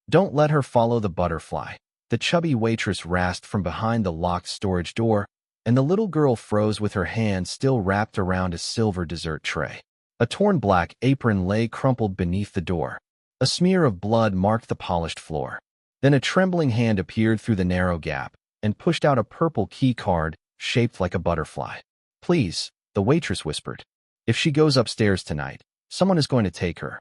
Don't let her follow the butterfly. The chubby waitress rasped from behind the locked storage door, and the little girl froze with her hand still wrapped around a silver dessert tray. A torn black apron lay crumpled beneath the door. A smear of blood marked the polished floor. Then a trembling hand appeared through the narrow gap and pushed out a purple key card shaped like a butterfly. "Please," the waitress whispered. "If she goes upstairs tonight, someone is going to take her."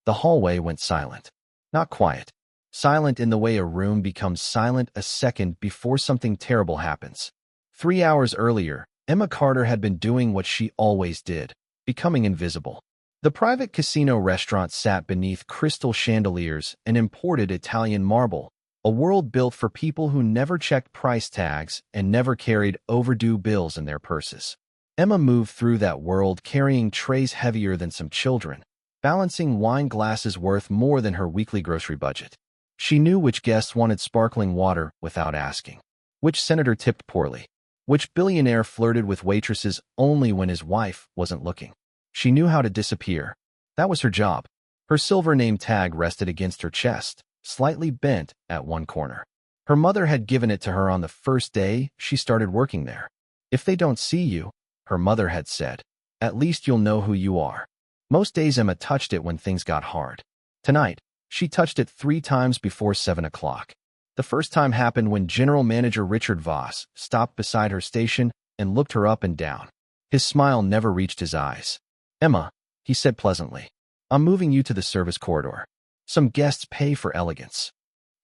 The hallway went silent. Not quiet. Silent in the way a room becomes silent a second before something terrible happens. 3 hours earlier, Emma Carter had been doing what she always did, becoming invisible. The private casino restaurant sat beneath crystal chandeliers and imported Italian marble, a world built for people who never checked price tags and never carried overdue bills in their purses. Emma moved through that world carrying trays heavier than some children, balancing wine glasses worth more than her weekly grocery budget. She knew which guests wanted sparkling water without asking, which senator tipped poorly, which billionaire flirted with waitresses only when his wife wasn't looking. She knew how to disappear. That was her job. Her silver name tag rested against her chest, slightly bent at one corner. Her mother had given it to her on the first day she started working there. "If they don't see you," her mother had said, "at least you'll know who you are." Most days Emma touched it when things got hard. Tonight, she touched it 3 times before 7 o'clock. The first time happened when General Manager Richard Voss stopped beside her station and looked her up and down. His smile never reached his eyes. "Emma," he said pleasantly, "I'm moving you to the service corridor. Some guests pay for elegance."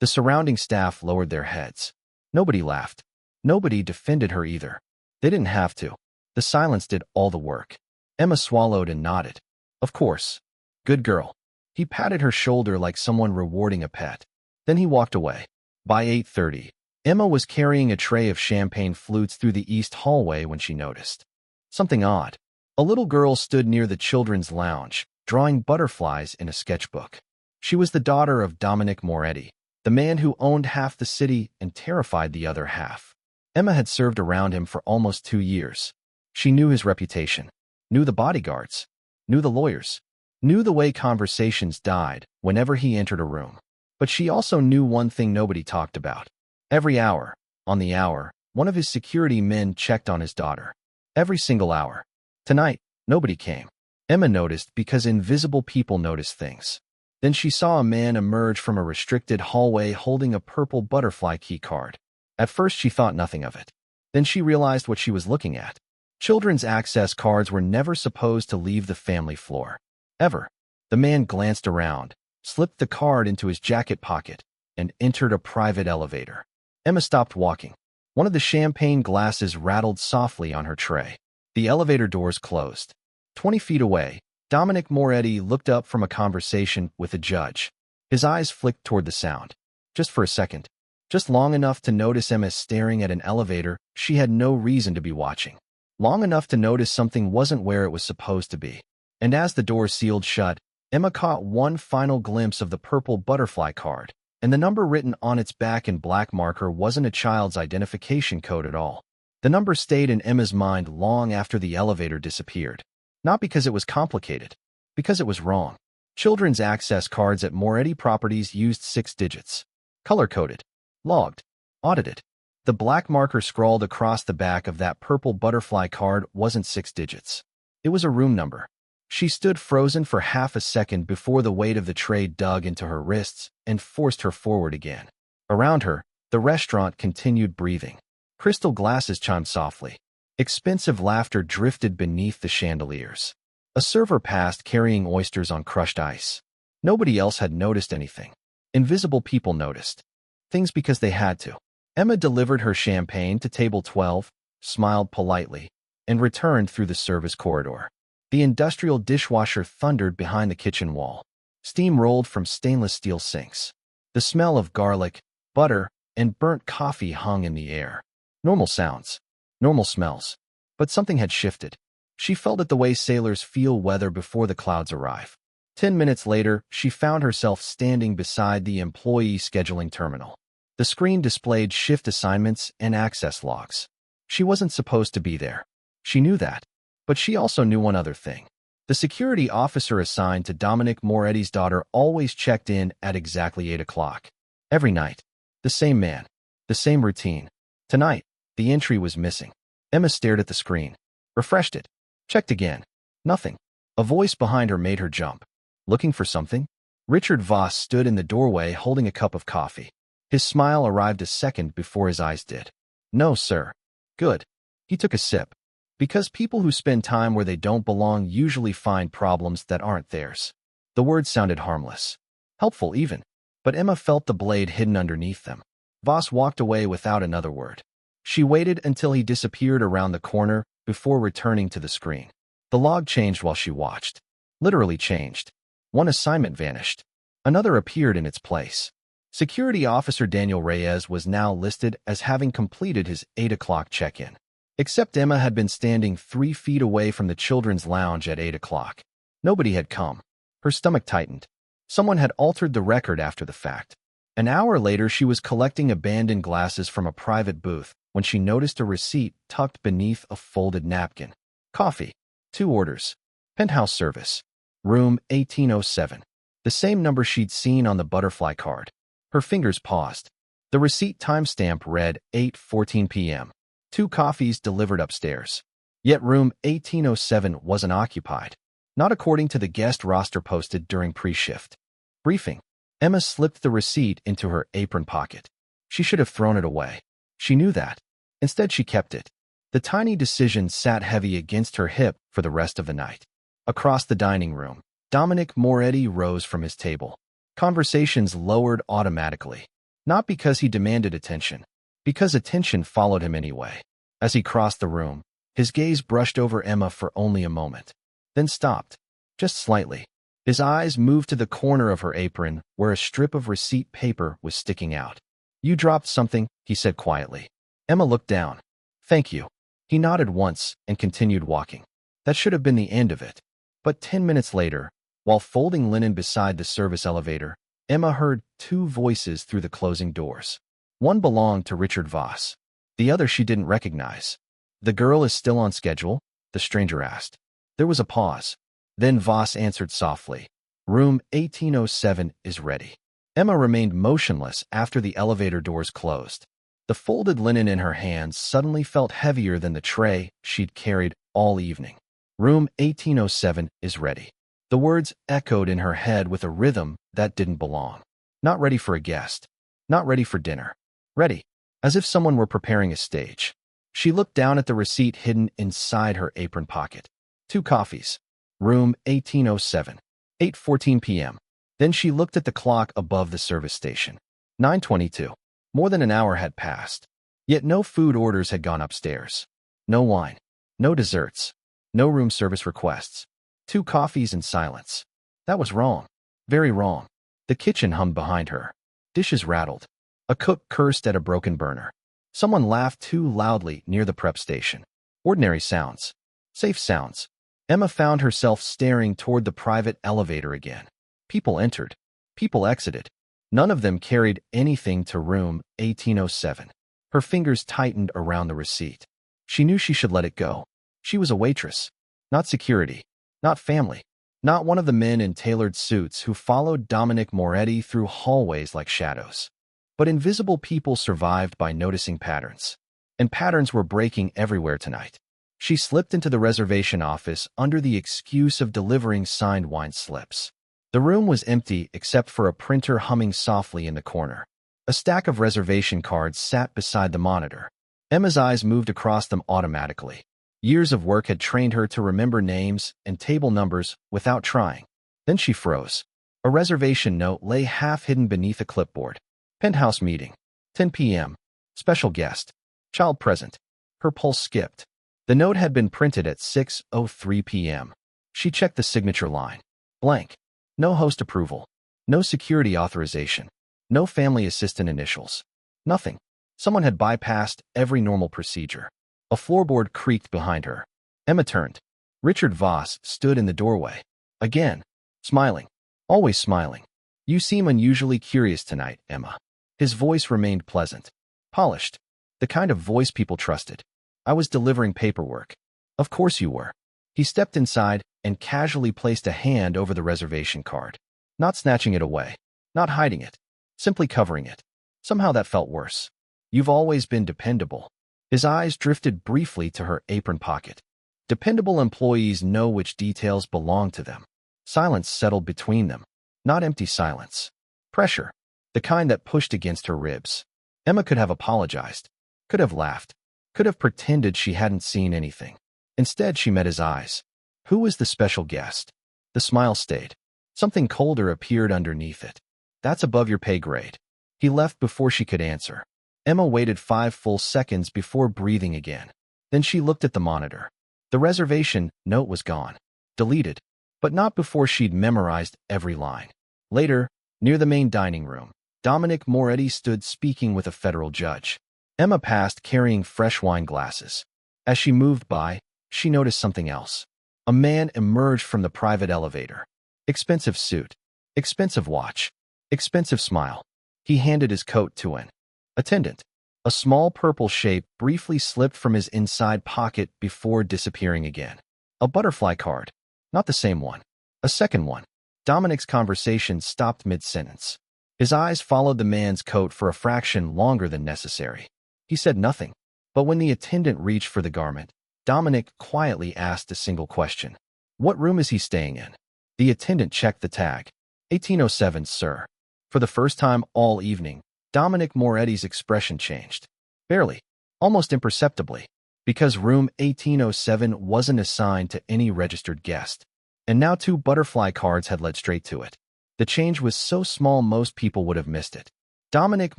The surrounding staff lowered their heads. Nobody laughed. Nobody defended her either. They didn't have to. The silence did all the work. Emma swallowed and nodded. "Of course. Good girl." He patted her shoulder like someone rewarding a pet. Then he walked away. By 8:30, Emma was carrying a tray of champagne flutes through the east hallway when she noticed something odd. A little girl stood near the children's lounge, drawing butterflies in a sketchbook. She was the daughter of Dominic Moretti, the man who owned half the city and terrified the other half. Emma had served around him for almost 2 years. She knew his reputation, knew the bodyguards, knew the lawyers, knew the way conversations died whenever he entered a room. But she also knew one thing nobody talked about. Every hour, on the hour, one of his security men checked on his daughter. Every single hour. Tonight, nobody came. Emma noticed because invisible people notice things. Then she saw a man emerge from a restricted hallway holding a purple butterfly key card. At first she thought nothing of it. Then she realized what she was looking at. Children's access cards were never supposed to leave the family floor. Ever. The man glanced around, slipped the card into his jacket pocket, and entered a private elevator. Emma stopped walking. One of the champagne glasses rattled softly on her tray. The elevator doors closed. 20 feet away, Dominic Moretti looked up from a conversation with a judge. His eyes flicked toward the sound. Just for a second. Just long enough to notice Emma staring at an elevator she had no reason to be watching. Long enough to notice something wasn't where it was supposed to be. And as the door sealed shut, Emma caught one final glimpse of the purple butterfly card, and the number written on its back in black marker wasn't a child's identification code at all. The number stayed in Emma's mind long after the elevator disappeared. Not because it was complicated, because it was wrong. Children's access cards at Moretti Properties used 6 digits. Color-coded, logged, audited. The black marker scrawled across the back of that purple butterfly card wasn't 6 digits. It was a room number. She stood frozen for half a second before the weight of the tray dug into her wrists and forced her forward again. Around her, the restaurant continued breathing. Crystal glasses chimed softly. Expensive laughter drifted beneath the chandeliers. A server passed carrying oysters on crushed ice. Nobody else had noticed anything. Invisible people noticed. Things because they had to. Emma delivered her champagne to table 12, smiled politely, and returned through the service corridor. The industrial dishwasher thundered behind the kitchen wall. Steam rolled from stainless steel sinks. The smell of garlic, butter, and burnt coffee hung in the air. Normal sounds. Normal smells. But something had shifted. She felt it the way sailors feel weather before the clouds arrive. 10 minutes later, she found herself standing beside the employee scheduling terminal. The screen displayed shift assignments and access logs. She wasn't supposed to be there. She knew that. But she also knew one other thing. The security officer assigned to Dominic Moretti's daughter always checked in at exactly 8 o'clock. Every night. The same man. The same routine. Tonight, the entry was missing. Emma stared at the screen. Refreshed it. Checked again. Nothing. A voice behind her made her jump. Looking for something? Richard Voss stood in the doorway holding a cup of coffee. His smile arrived a second before his eyes did. No, sir. Good. He took a sip. Because people who spend time where they don't belong usually find problems that aren't theirs. The words sounded harmless. Helpful even. But Emma felt the blade hidden underneath them. Voss walked away without another word. She waited until he disappeared around the corner before returning to the screen. The log changed while she watched. Literally changed. One assignment vanished. Another appeared in its place. Security Officer Daniel Reyes was now listed as having completed his 8 o'clock check-in. Except Emma had been standing 3 feet away from the children's lounge at 8 o'clock. Nobody had come. Her stomach tightened. Someone had altered the record after the fact. An hour later, she was collecting abandoned glasses from a private booth when she noticed a receipt tucked beneath a folded napkin. Coffee. 2 orders. Penthouse service. Room 1807. The same number she'd seen on the butterfly card. Her fingers paused. The receipt timestamp read 8:14 p.m. 2 coffees delivered upstairs. Yet room 1807 wasn't occupied. Not according to the guest roster posted during pre-shift briefing. Emma slipped the receipt into her apron pocket. She should have thrown it away. She knew that. Instead, she kept it. The tiny decision sat heavy against her hip for the rest of the night. Across the dining room, Dominic Moretti rose from his table. Conversations lowered automatically. Not because he demanded attention, because attention followed him anyway. As he crossed the room, his gaze brushed over Emma for only a moment, then stopped, just slightly. His eyes moved to the corner of her apron where a strip of receipt paper was sticking out. You dropped something, he said quietly. Emma looked down. Thank you. He nodded once and continued walking. That should have been the end of it. But 10 minutes later, while folding linen beside the service elevator, Emma heard 2 voices through the closing doors. One belonged to Richard Voss. The other she didn't recognize. The girl is still on schedule? The stranger asked. There was a pause. Then Voss answered softly. Room 1807 is ready. Emma remained motionless after the elevator doors closed. The folded linen in her hands suddenly felt heavier than the tray she'd carried all evening. Room 1807 is ready. The words echoed in her head with a rhythm that didn't belong. Not ready for a guest. Not ready for dinner. Ready, as if someone were preparing a stage. She looked down at the receipt hidden inside her apron pocket. 2 coffees. Room 1807. 8:14 p.m. Then she looked at the clock above the service station. 9:22. More than an hour had passed. Yet no food orders had gone upstairs. No wine. No desserts. No room service requests. 2 coffees in silence. That was wrong. Very wrong. The kitchen hummed behind her. Dishes rattled. A cook cursed at a broken burner. Someone laughed too loudly near the prep station. Ordinary sounds. Safe sounds. Emma found herself staring toward the private elevator again. People entered. People exited. None of them carried anything to room 1807. Her fingers tightened around the receipt. She knew she should let it go. She was a waitress. Not security. Not family. Not one of the men in tailored suits who followed Dominic Moretti through hallways like shadows. But invisible people survived by noticing patterns. And patterns were breaking everywhere tonight. She slipped into the reservation office under the excuse of delivering signed wine slips. The room was empty except for a printer humming softly in the corner. A stack of reservation cards sat beside the monitor. Emma's eyes moved across them automatically. Years of work had trained her to remember names and table numbers without trying. Then she froze. A reservation note lay half hidden beneath a clipboard. Penthouse meeting. 10 p.m. Special guest. Child present. Her pulse skipped. The note had been printed at 6:03 p.m. She checked the signature line. Blank. No host approval. No security authorization. No family assistant initials. Nothing. Someone had bypassed every normal procedure. A floorboard creaked behind her. Emma turned. Richard Voss stood in the doorway. Again. Smiling. Always smiling. You seem unusually curious tonight, Emma. His voice remained pleasant. Polished. The kind of voice people trusted. I was delivering paperwork. Of course you were. He stepped inside and casually placed a hand over the reservation card. Not snatching it away. Not hiding it. Simply covering it. Somehow that felt worse. You've always been dependable. His eyes drifted briefly to her apron pocket. Dependable employees know which details belong to them. Silence settled between them. Not empty silence. Pressure. The kind that pushed against her ribs. Emma could have apologized. Could have laughed. Could have pretended she hadn't seen anything. Instead, she met his eyes. Who was the special guest? The smile stayed. Something colder appeared underneath it. That's above your pay grade. He left before she could answer. Emma waited 5 full seconds before breathing again. Then she looked at the monitor. The reservation note was gone. Deleted. But not before she'd memorized every line. Later, near the main dining room, Dominic Moretti stood speaking with a federal judge. Emma passed carrying fresh wine glasses. As she moved by, she noticed something else. A man emerged from the private elevator. Expensive suit. Expensive watch. Expensive smile. He handed his coat to an attendant. A small purple shape briefly slipped from his inside pocket before disappearing again. A butterfly card. Not the same one. A second one. Dominic's conversation stopped mid-sentence. His eyes followed the man's coat for a fraction longer than necessary. He said nothing. But when the attendant reached for the garment, Dominic quietly asked a single question. What room is he staying in? The attendant checked the tag. 1807, sir. For the first time all evening, Dominic Moretti's expression changed. Barely. Almost imperceptibly. Because room 1807 wasn't assigned to any registered guest. And now 2 butterfly cards had led straight to it. The change was so small most people would have missed it. Dominic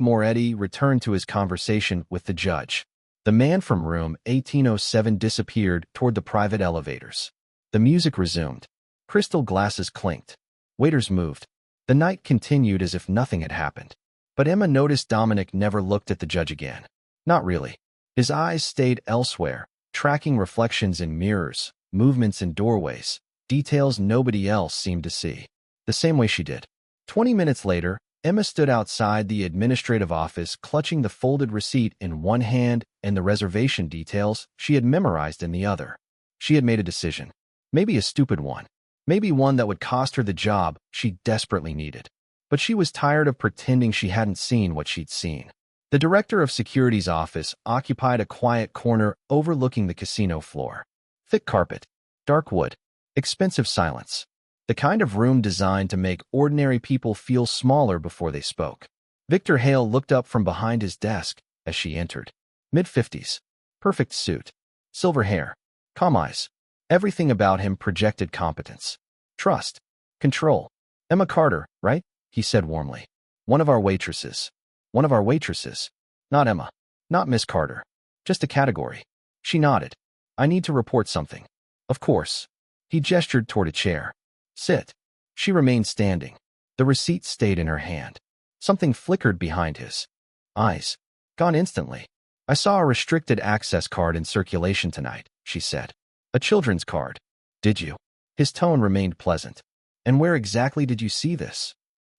Moretti returned to his conversation with the judge. The man from room 1807 disappeared toward the private elevators. The music resumed. Crystal glasses clinked. Waiters moved. The night continued as if nothing had happened. But Emma noticed Dominic never looked at the judge again. Not really. His eyes stayed elsewhere, tracking reflections in mirrors, movements in doorways, details nobody else seemed to see. The same way she did. 20 minutes later, Emma stood outside the administrative office clutching the folded receipt in one hand and the reservation details she had memorized in the other. She had made a decision. Maybe a stupid one. Maybe one that would cost her the job she desperately needed. But she was tired of pretending she hadn't seen what she'd seen. The director of security's office occupied a quiet corner overlooking the casino floor. Thick carpet. Dark wood. Expensive silence. The kind of room designed to make ordinary people feel smaller before they spoke. Victor Hale looked up from behind his desk as she entered. Mid-50s. Perfect suit. Silver hair. Calm eyes. Everything about him projected competence. Trust. Control. Emma Carter, right? He said warmly. One of our waitresses. One of our waitresses. Not Emma. Not Miss Carter. Just a category. She nodded. I need to report something. Of course. He gestured toward a chair. Sit. She remained standing. The receipt stayed in her hand. Something flickered behind his eyes. Gone instantly. I saw a restricted access card in circulation tonight, she said. A children's card. Did you? His tone remained pleasant. And where exactly did you see this?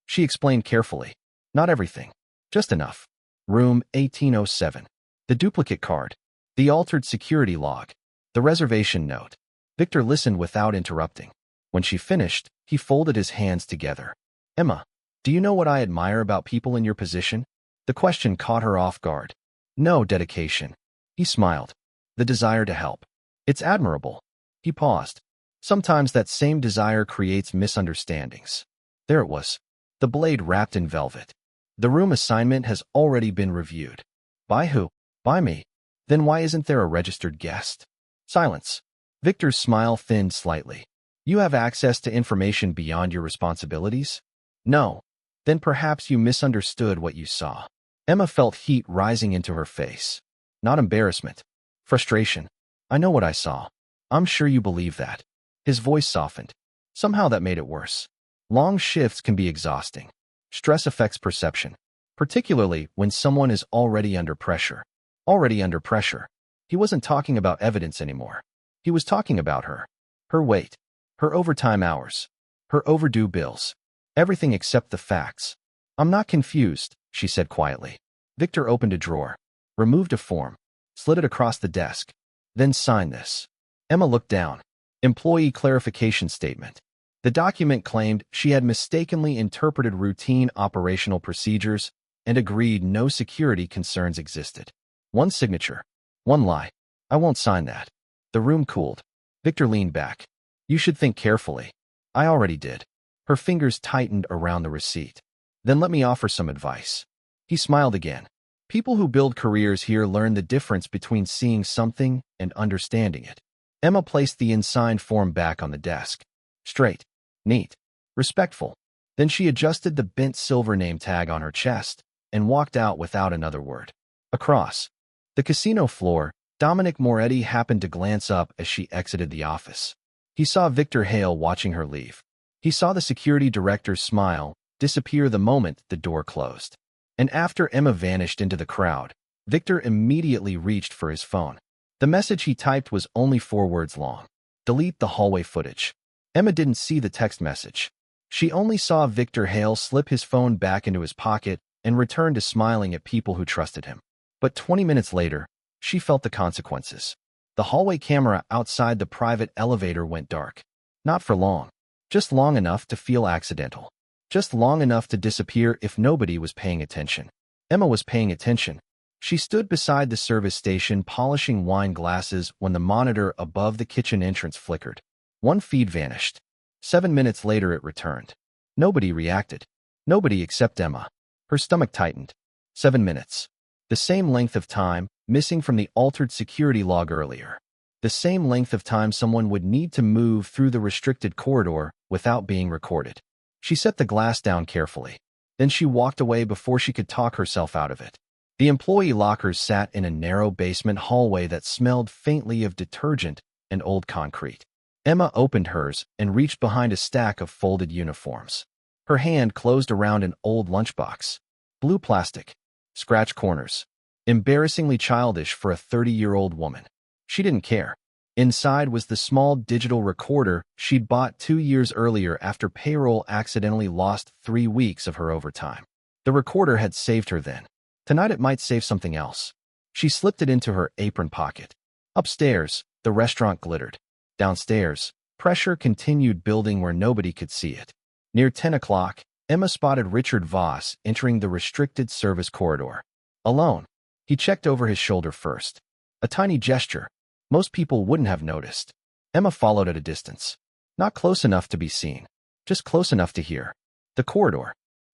She explained carefully. Not everything. Just enough. Room 1807. The duplicate card. The altered security log. The reservation note. Victor listened without interrupting. When she finished, he folded his hands together. Emma, do you know what I admire about people in your position? The question caught her off guard. No, dedication. He smiled. The desire to help. It's admirable. He paused. Sometimes that same desire creates misunderstandings. There it was. The blade wrapped in velvet. The room assignment has already been reviewed. By who? By me. Then why isn't there a registered guest? Silence. Victor's smile thinned slightly. You have access to information beyond your responsibilities? No. Then perhaps you misunderstood what you saw. Emma felt heat rising into her face. Not embarrassment. Frustration. I know what I saw. I'm sure you believe that. His voice softened. Somehow that made it worse. Long shifts can be exhausting. Stress affects perception, particularly when someone is already under pressure. Already under pressure. He wasn't talking about evidence anymore. He was talking about her. Her weight. Her overtime hours. Her overdue bills. Everything except the facts. I'm not confused, she said quietly. Victor opened a drawer, removed a form, slid it across the desk. Then sign this. Emma looked down. Employee clarification statement. The document claimed she had mistakenly interpreted routine operational procedures and agreed no security concerns existed. One signature. One lie. I won't sign that. The room cooled. Victor leaned back. You should think carefully. I already did. Her fingers tightened around the receipt. Then let me offer some advice. He smiled again. People who build careers here learn the difference between seeing something and understanding it. Emma placed the unsigned form back on the desk. Straight, neat, respectful. Then she adjusted the bent silver name tag on her chest and walked out without another word. Across the casino floor, Dominic Moretti happened to glance up as she exited the office. He saw Victor Hale watching her leave. He saw the security director's smile disappear the moment the door closed. And after Emma vanished into the crowd, Victor immediately reached for his phone. The message he typed was only 4 words long. Delete the hallway footage. Emma didn't see the text message. She only saw Victor Hale slip his phone back into his pocket and return to smiling at people who trusted him. But 20 minutes later, she felt the consequences. The hallway camera outside the private elevator went dark. Not for long. Just long enough to feel accidental. Just long enough to disappear if nobody was paying attention. Emma was paying attention. She stood beside the service station polishing wine glasses when the monitor above the kitchen entrance flickered. One feed vanished. 7 minutes later it returned. Nobody reacted. Nobody except Emma. Her stomach tightened. 7 minutes. The same length of time, missing from the altered security log earlier. The same length of time someone would need to move through the restricted corridor without being recorded. She set the glass down carefully. Then she walked away before she could talk herself out of it. The employee lockers sat in a narrow basement hallway that smelled faintly of detergent and old concrete. Emma opened hers and reached behind a stack of folded uniforms. Her hand closed around an old lunchbox. Blue plastic. Scratch corners. Embarrassingly childish for a 30-year-old woman. She didn't care. Inside was the small digital recorder she'd bought 2 years earlier after payroll accidentally lost 3 weeks of her overtime. The recorder had saved her then. Tonight it might save something else. She slipped it into her apron pocket. Upstairs, the restaurant glittered. Downstairs, pressure continued building where nobody could see it. Near 10 o'clock, Emma spotted Richard Voss entering the restricted service corridor. Alone. He checked over his shoulder first. A tiny gesture. Most people wouldn't have noticed. Emma followed at a distance. Not close enough to be seen. Just close enough to hear. The corridor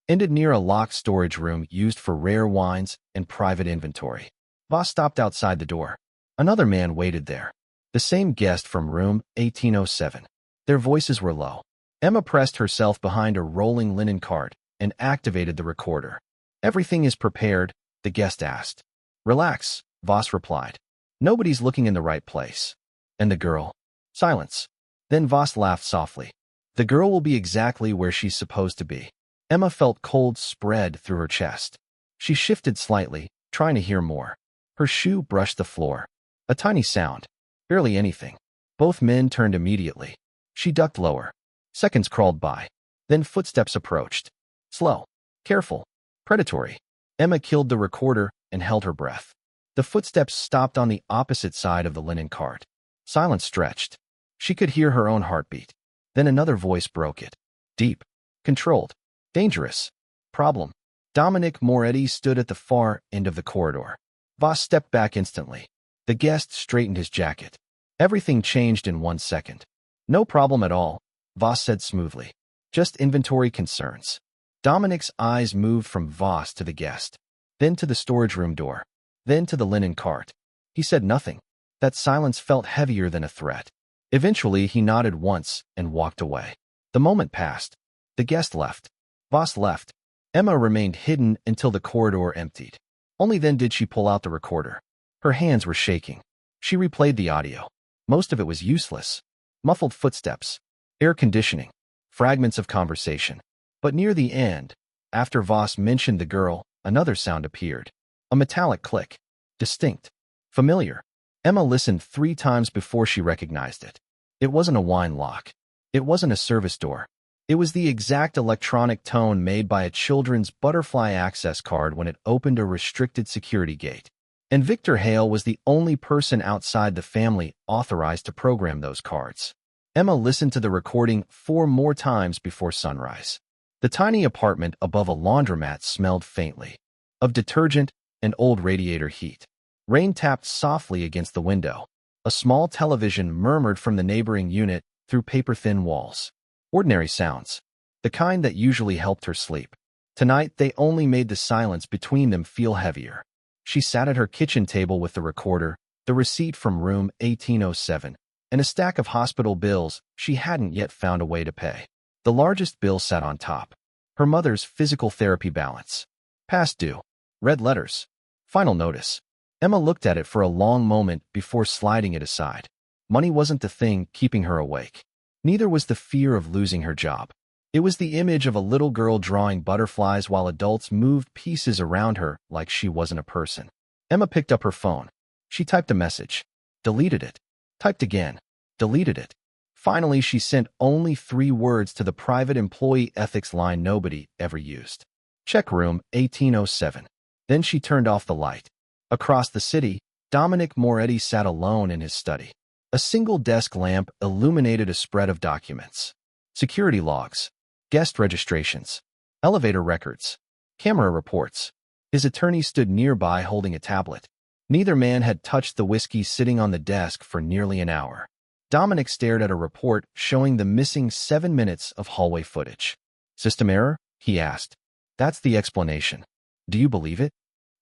ended near a locked storage room used for rare wines and private inventory. Voss stopped outside the door. Another man waited there. The same guest from room 1807. Their voices were low. Emma pressed herself behind a rolling linen cart and activated the recorder. Everything is prepared, the guest asked. Relax, Voss replied. Nobody's looking in the right place. And the girl? Silence. Then Voss laughed softly. The girl will be exactly where she's supposed to be. Emma felt cold spread through her chest. She shifted slightly, trying to hear more. Her shoe brushed the floor. A tiny sound. Barely anything. Both men turned immediately. She ducked lower. Seconds crawled by. Then footsteps approached. Slow. Careful. Predatory. Emma killed the recorder and held her breath. The footsteps stopped on the opposite side of the linen cart. Silence stretched. She could hear her own heartbeat. Then another voice broke it. Deep. Controlled. Dangerous. Problem. Dominic Moretti stood at the far end of the corridor. Voss stepped back instantly. The guest straightened his jacket. Everything changed in 1 second. No problem at all, Voss said smoothly. Just inventory concerns. Dominic's eyes moved from Voss to the guest, then to the storage room door, then to the linen cart. He said nothing. That silence felt heavier than a threat. Eventually, he nodded once and walked away. The moment passed. The guest left. Voss left. Emma remained hidden until the corridor emptied. Only then did she pull out the recorder. Her hands were shaking. She replayed the audio. Most of it was useless. Muffled footsteps, air conditioning, fragments of conversation. But near the end, after Voss mentioned the girl, another sound appeared. A metallic click. Distinct. Familiar. Emma listened 3 times before she recognized it. It wasn't a wine lock. It wasn't a service door. It was the exact electronic tone made by a children's butterfly access card when it opened a restricted security gate. And Victor Hale was the only person outside the family authorized to program those cards. Emma listened to the recording 4 more times before sunrise. The tiny apartment above a laundromat smelled faintly of detergent and old radiator heat. Rain tapped softly against the window. A small television murmured from the neighboring unit through paper-thin walls. Ordinary sounds, the kind that usually helped her sleep. Tonight, they only made the silence between them feel heavier. She sat at her kitchen table with the recorder, the receipt from room 1807, and a stack of hospital bills she hadn't yet found a way to pay. The largest bill sat on top. Her mother's physical therapy balance. Past due. Red letters. Final notice. Emma looked at it for a long moment before sliding it aside. Money wasn't the thing keeping her awake. Neither was the fear of losing her job. It was the image of a little girl drawing butterflies while adults moved pieces around her like she wasn't a person. Emma picked up her phone. She typed a message. Deleted it. Typed again. Deleted it. Finally, she sent only 3 words to the private employee ethics line nobody ever used. Check room 1807. Then she turned off the light. Across the city, Dominic Moretti sat alone in his study. A single desk lamp illuminated a spread of documents. Security logs, guest registrations, elevator records, camera reports. His attorney stood nearby holding a tablet. Neither man had touched the whiskey sitting on the desk for nearly an hour. Dominic stared at a report showing the missing 7 minutes of hallway footage. System error? He asked. That's the explanation. Do you believe it?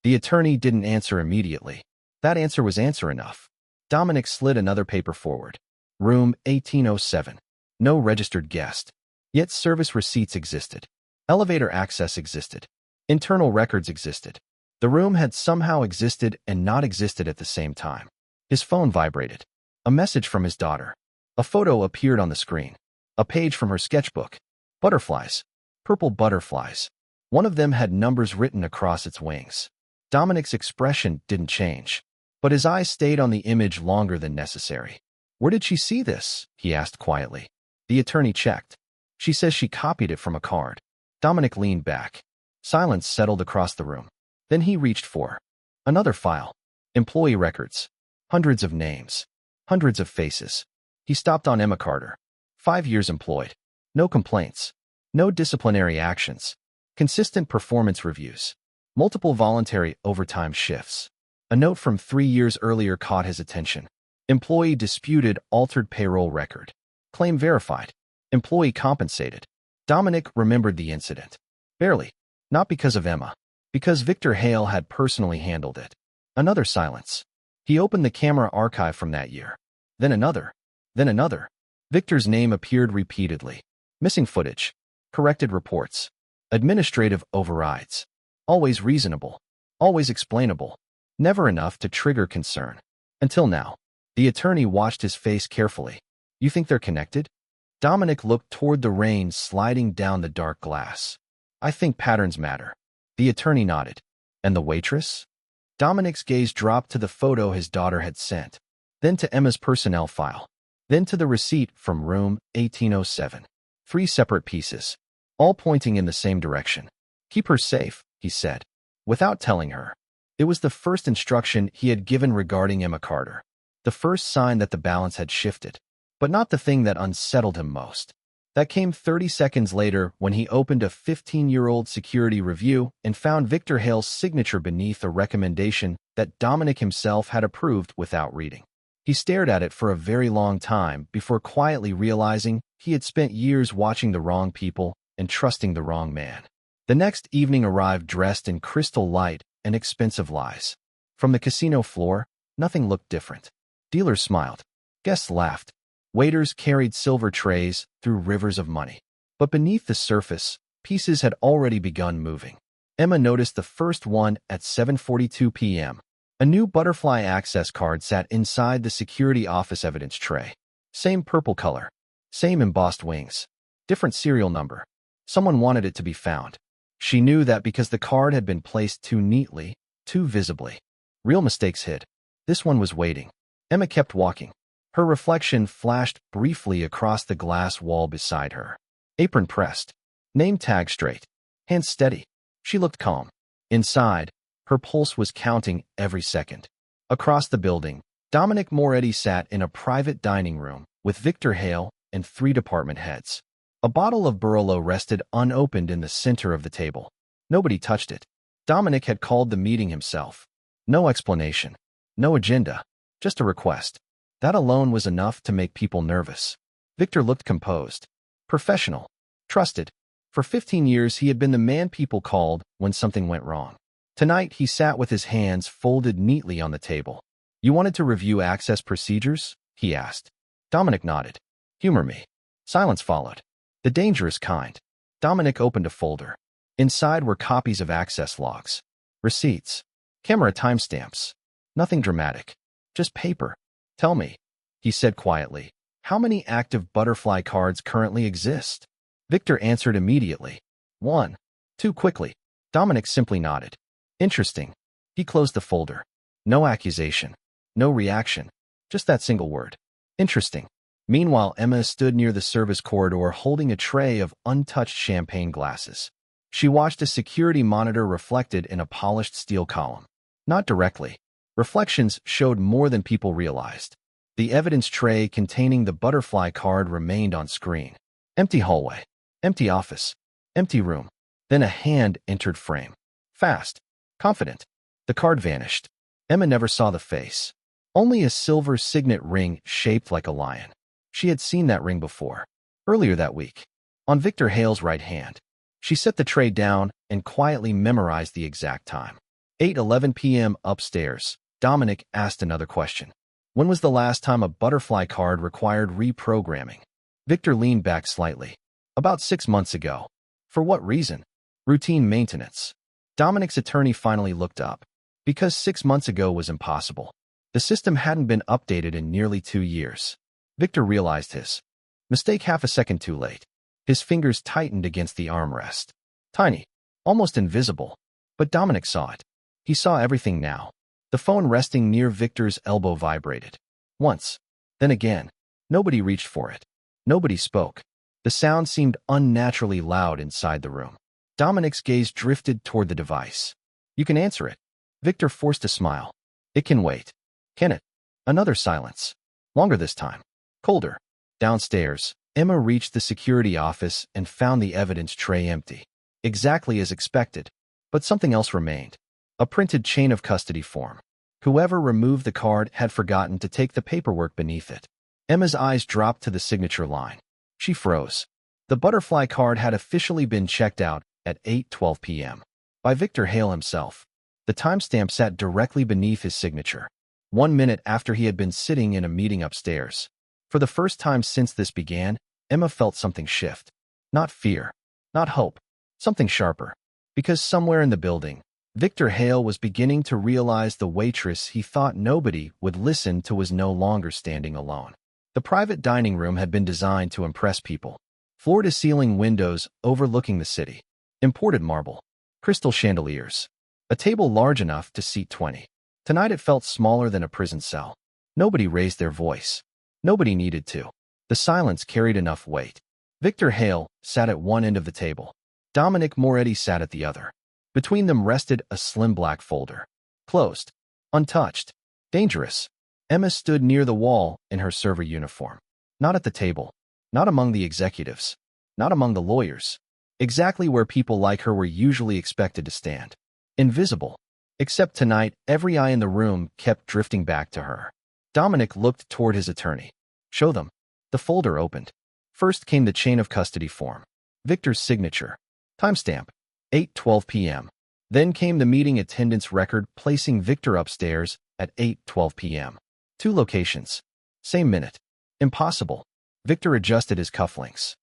The attorney didn't answer immediately. That answer was answer enough. Dominic slid another paper forward. Room 1807. No registered guest. Yet service receipts existed. Elevator access existed. Internal records existed. The room had somehow existed and not existed at the same time. His phone vibrated. A message from his daughter. A photo appeared on the screen. A page from her sketchbook. Butterflies. Purple butterflies. One of them had numbers written across its wings. Dominic's expression didn't change, but his eyes stayed on the image longer than necessary. Where did she see this? He asked quietly. The attorney checked. She says she copied it from a card. Dominic leaned back. Silence settled across the room. Then he reached for another file. Employee records. Hundreds of names. Hundreds of faces. He stopped on Emma Carter. 5 years employed. No complaints. No disciplinary actions. Consistent performance reviews. Multiple voluntary overtime shifts. A note from 3 years earlier caught his attention. Employee disputed altered payroll record. Claim verified. Employee compensated. Dominic remembered the incident. Barely. Not because of Emma. Because Victor Hale had personally handled it. Another silence. He opened the camera archive from that year. Then another. Then another. Victor's name appeared repeatedly. Missing footage. Corrected reports. Administrative overrides. Always reasonable. Always explainable. Never enough to trigger concern. Until now. The attorney watched his face carefully. You think they're connected? Dominic looked toward the rain sliding down the dark glass. I think patterns matter. The attorney nodded. And the waitress? Dominic's gaze dropped to the photo his daughter had sent. Then to Emma's personnel file. Then to the receipt from room 1807. 3 separate pieces. All pointing in the same direction. Keep her safe, he said. Without telling her. It was the first instruction he had given regarding Emma Carter. The first sign that the balance had shifted. But not the thing that unsettled him most. That came 30 seconds later when he opened a 15-year-old security review and found Victor Hale's signature beneath a recommendation that Dominic himself had approved without reading. He stared at it for a very long time before quietly realizing he had spent years watching the wrong people and trusting the wrong man. The next evening arrived dressed in crystal light and expensive lies. From the casino floor, nothing looked different. Dealers smiled. Guests laughed. Waiters carried silver trays through rivers of money. But beneath the surface, pieces had already begun moving. Emma noticed the first one at 7:42 p.m. A new butterfly access card sat inside the security office evidence tray. Same purple color. Same embossed wings. Different serial number. Someone wanted it to be found. She knew that because the card had been placed too neatly, too visibly. Real mistakes hid. This one was waiting. Emma kept walking. Her reflection flashed briefly across the glass wall beside her. Apron pressed. Name tag straight. Hands steady. She looked calm. Inside, her pulse was counting every second. Across the building, Dominic Moretti sat in a private dining room with Victor Hale, and 3 department heads. A bottle of Barolo rested unopened in the center of the table. Nobody touched it. Dominic had called the meeting himself. No explanation. No agenda. Just a request. That alone was enough to make people nervous. Victor looked composed. Professional. Trusted. For 15 years, he had been the man people called when something went wrong. Tonight, he sat with his hands folded neatly on the table. "You wanted to review access procedures?" he asked. Dominic nodded. "Humor me." Silence followed. The dangerous kind. Dominic opened a folder. Inside were copies of access logs, receipts, camera timestamps. Nothing dramatic. Just paper. "Tell me," he said quietly, "how many active butterfly cards currently exist?" Victor answered immediately. 1. Too quickly. Dominic simply nodded. "Interesting." He closed the folder. No accusation. No reaction. Just that single word. Interesting. Meanwhile, Emma stood near the service corridor holding a tray of untouched champagne glasses. She watched a security monitor reflected in a polished steel column. Not directly. Reflections showed more than people realized. The evidence tray containing the butterfly card remained on screen. Empty hallway. Empty office. Empty room. Then a hand entered frame. Fast. Confident. The card vanished. Emma never saw the face. Only a silver signet ring shaped like a lion. She had seen that ring before. Earlier that week. On Victor Hale's right hand. She set the tray down and quietly memorized the exact time. 8:11 p.m. upstairs. Dominic asked another question. When was the last time a butterfly card required reprogramming? Victor leaned back slightly. About 6 months ago. For what reason? Routine maintenance. Dominic's attorney finally looked up. Because 6 months ago was impossible. The system hadn't been updated in nearly 2 years. Victor realized his mistake half a second too late. His fingers tightened against the armrest. Tiny. Almost invisible. But Dominic saw it. He saw everything now. The phone resting near Victor's elbow vibrated. Once. Then again. Nobody reached for it. Nobody spoke. The sound seemed unnaturally loud inside the room. Dominic's gaze drifted toward the device. "You can answer it." Victor forced a smile. "It can wait." "Can it?" Another silence. Longer this time. Colder. Downstairs, Emma reached the security office and found the evidence tray empty. Exactly as expected. But something else remained. A printed chain of custody form. Whoever removed the card had forgotten to take the paperwork beneath it. Emma's eyes dropped to the signature line. She froze. The butterfly card had officially been checked out at 8:12 p.m. by Victor Hale himself. The timestamp sat directly beneath his signature. 1 minute after he had been sitting in a meeting upstairs. For the first time since this began, Emma felt something shift. Not fear. Not hope. Something sharper. Because somewhere in the building, Victor Hale was beginning to realize the waitress he thought nobody would listen to was no longer standing alone. The private dining room had been designed to impress people. Floor-to-ceiling windows overlooking the city. Imported marble. Crystal chandeliers. A table large enough to seat 20. Tonight it felt smaller than a prison cell. Nobody raised their voice. Nobody needed to. The silence carried enough weight. Victor Hale sat at one end of the table. Dominic Moretti sat at the other. Between them rested a slim black folder. Closed. Untouched. Dangerous. Emma stood near the wall in her server uniform. Not at the table. Not among the executives. Not among the lawyers. Exactly where people like her were usually expected to stand. Invisible. Except tonight, every eye in the room kept drifting back to her. Dominic looked toward his attorney. "Show them." The folder opened. First came the chain of custody form. Victor's signature. Timestamp. 8:12 p.m. Then came the meeting attendance record placing Victor upstairs at 8:12 p.m. 2 locations. Same minute. Impossible. Victor adjusted his cufflinks.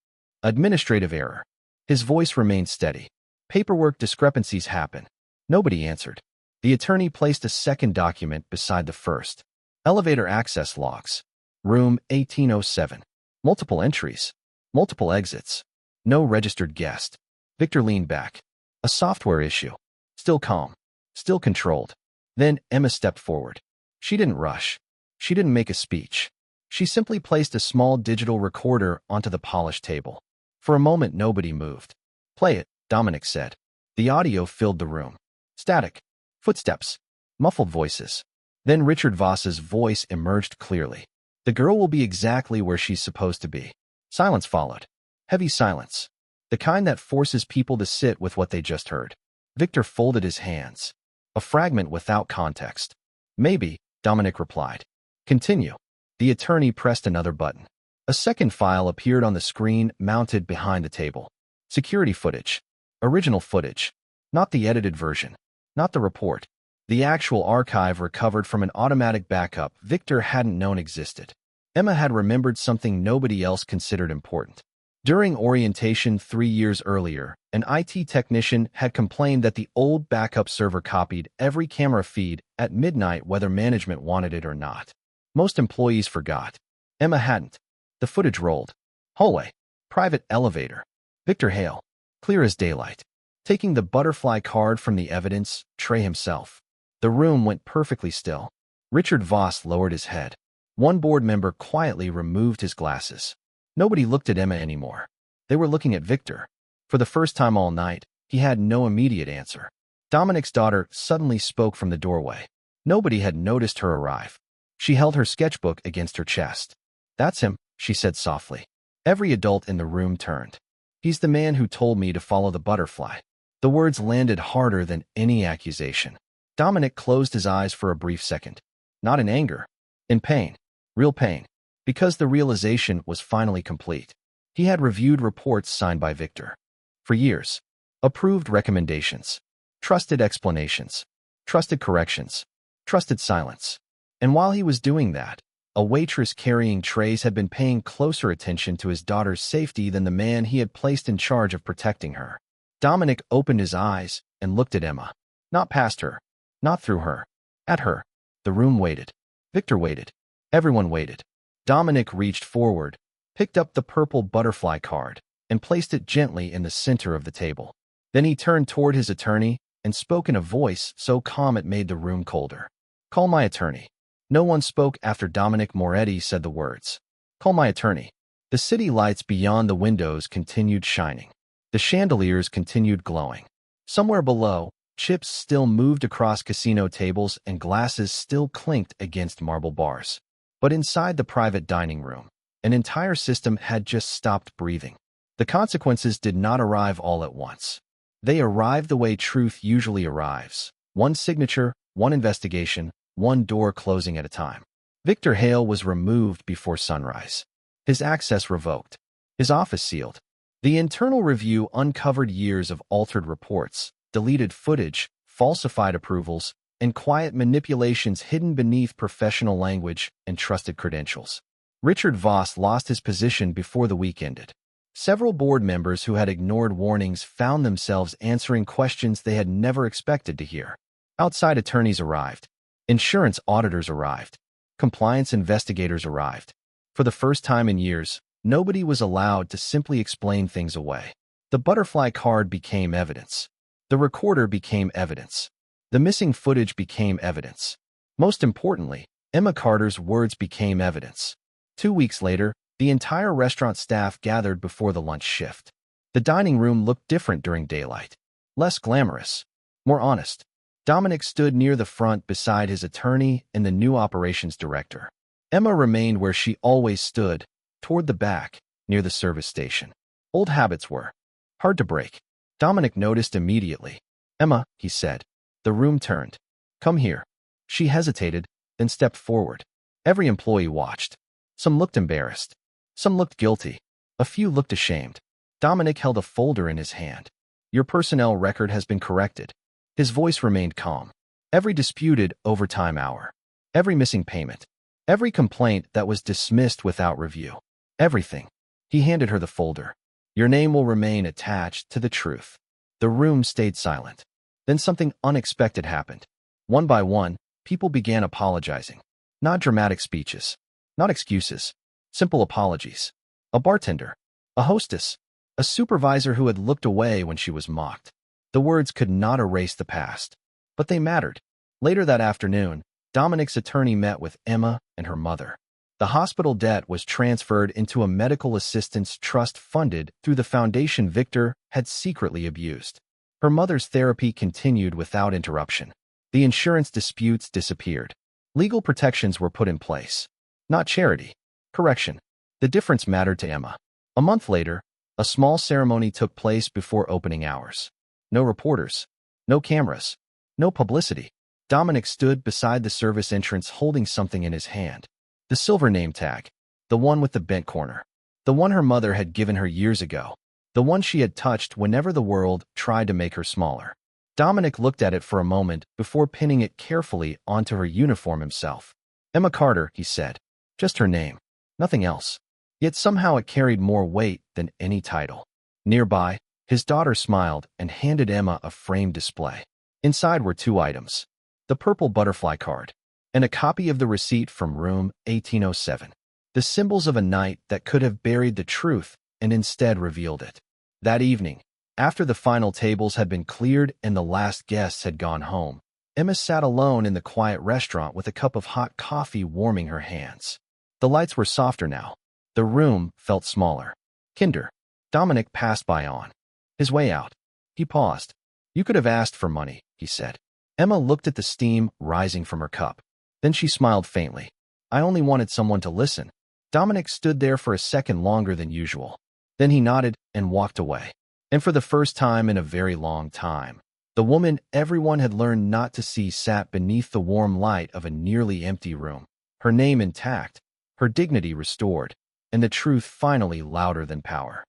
Administrative error. His voice remained steady. Paperwork discrepancies happen. Nobody answered. The attorney placed a second document beside the first. Elevator access logs. Room 1807. Multiple entries. Multiple exits. No registered guest. Victor leaned back. A software issue. Still calm. Still controlled. Then Emma stepped forward. She didn't rush. She didn't make a speech. She simply placed a small digital recorder onto the polished table. For a moment, nobody moved. "Play it," Dominic said. The audio filled the room. Static. Footsteps. Muffled voices. Then Richard Voss's voice emerged clearly. "The girl will be exactly where she's supposed to be. Silence followed. Heavy silence. The kind that forces people to sit with what they just heard. Victor folded his hands. A fragment without context. Maybe, Dominic replied. Continue. The attorney pressed another button. A second file appeared on the screen mounted behind the table. Security footage. Original footage. Not the edited version. Not the report. The actual archive recovered from an automatic backup Victor hadn't known existed. Emma had remembered something nobody else considered important. During orientation 3 years earlier, an IT technician had complained that the old backup server copied every camera feed at midnight whether management wanted it or not. Most employees forgot. Emma hadn't. The footage rolled. Hallway. Private elevator. Victor Hale. Clear as daylight. Taking the butterfly card from the evidence tray himself. The room went perfectly still. Richard Voss lowered his head. One board member quietly removed his glasses. Nobody looked at Emma anymore. They were looking at Victor. For the first time all night, he had no immediate answer. Dominic's daughter suddenly spoke from the doorway. Nobody had noticed her arrive. She held her sketchbook against her chest. That's him, she said softly. Every adult in the room turned. He's the man who told me to follow the butterfly. The words landed harder than any accusation. Dominic closed his eyes for a brief second. Not in anger. In pain. Real pain. Because the realization was finally complete. He had reviewed reports signed by Victor. For years. Approved recommendations. Trusted explanations. Trusted corrections. Trusted silence. And while he was doing that, a waitress carrying trays had been paying closer attention to his daughter's safety than the man he had placed in charge of protecting her. Dominic opened his eyes and looked at Emma. Not past her. Not through her. At her. The room waited. Victor waited. Everyone waited. Dominic reached forward, picked up the purple butterfly card, and placed it gently in the center of the table. Then he turned toward his attorney and spoke in a voice so calm it made the room colder. Call my attorney. No one spoke after Dominic Moretti said the words. Call my attorney. The city lights beyond the windows continued shining. The chandeliers continued glowing. Somewhere below, chips still moved across casino tables and glasses still clinked against marble bars. But inside the private dining room, an entire system had just stopped breathing. The consequences did not arrive all at once. They arrived the way truth usually arrives. One signature, one investigation, one door closing at a time. Victor Hale was removed before sunrise. His access revoked. His office sealed. The internal review uncovered years of altered reports, deleted footage, falsified approvals, and quiet manipulations hidden beneath professional language and trusted credentials. Richard Voss lost his position before the week ended. Several board members who had ignored warnings found themselves answering questions they had never expected to hear. Outside attorneys arrived. Insurance auditors arrived. Compliance investigators arrived. For the first time in years, nobody was allowed to simply explain things away. The butterfly card became evidence. The recorder became evidence. The missing footage became evidence. Most importantly, Emma Carter's words became evidence. 2 weeks later, the entire restaurant staff gathered before the lunch shift. The dining room looked different during daylight. Less glamorous. More honest. Dominic stood near the front beside his attorney and the new operations director. Emma remained where she always stood, toward the back, near the service station. Old habits were hard to break. Dominic noticed immediately. Emma, he said. The room turned. Come here. She hesitated, then stepped forward. Every employee watched. Some looked embarrassed. Some looked guilty. A few looked ashamed. Dominic held a folder in his hand. Your personnel record has been corrected. His voice remained calm. Every disputed overtime hour. Every missing payment. Every complaint that was dismissed without review. Everything. He handed her the folder. Your name will remain attached to the truth. The room stayed silent. Then something unexpected happened. One by one, people began apologizing. Not dramatic speeches. Not excuses. Simple apologies. A bartender. A hostess. A supervisor who had looked away when she was mocked. The words could not erase the past. But they mattered. Later that afternoon, Dominic's attorney met with Emma and her mother. The hospital debt was transferred into a medical assistance trust funded through the foundation Victor had secretly abused. Her mother's therapy continued without interruption. The insurance disputes disappeared. Legal protections were put in place. Not charity. Correction. The difference mattered to Emma. A month later, a small ceremony took place before opening hours. No reporters, no cameras, no publicity. Dominic stood beside the service entrance holding something in his hand. The silver name tag. The one with the bent corner. The one her mother had given her years ago. The one she had touched whenever the world tried to make her smaller. Dominic looked at it for a moment before pinning it carefully onto her uniform himself. Emma Carter, he said. Just her name. Nothing else. Yet somehow it carried more weight than any title. Nearby, his daughter smiled and handed Emma a framed display. Inside were two items. The purple butterfly card and a copy of the receipt from room 1807. The symbols of a night that could have buried the truth and instead revealed it. That evening, after the final tables had been cleared and the last guests had gone home, Emma sat alone in the quiet restaurant with a cup of hot coffee warming her hands. The lights were softer now. The room felt smaller. Kinder. Dominic passed by on his way out. He paused. You could have asked for money, he said. Emma looked at the steam rising from her cup. Then she smiled faintly. I only wanted someone to listen. Dominic stood there for a second longer than usual. Then he nodded and walked away. And for the first time in a very long time, the woman everyone had learned not to see sat beneath the warm light of a nearly empty room, her name intact, her dignity restored, and the truth finally louder than power.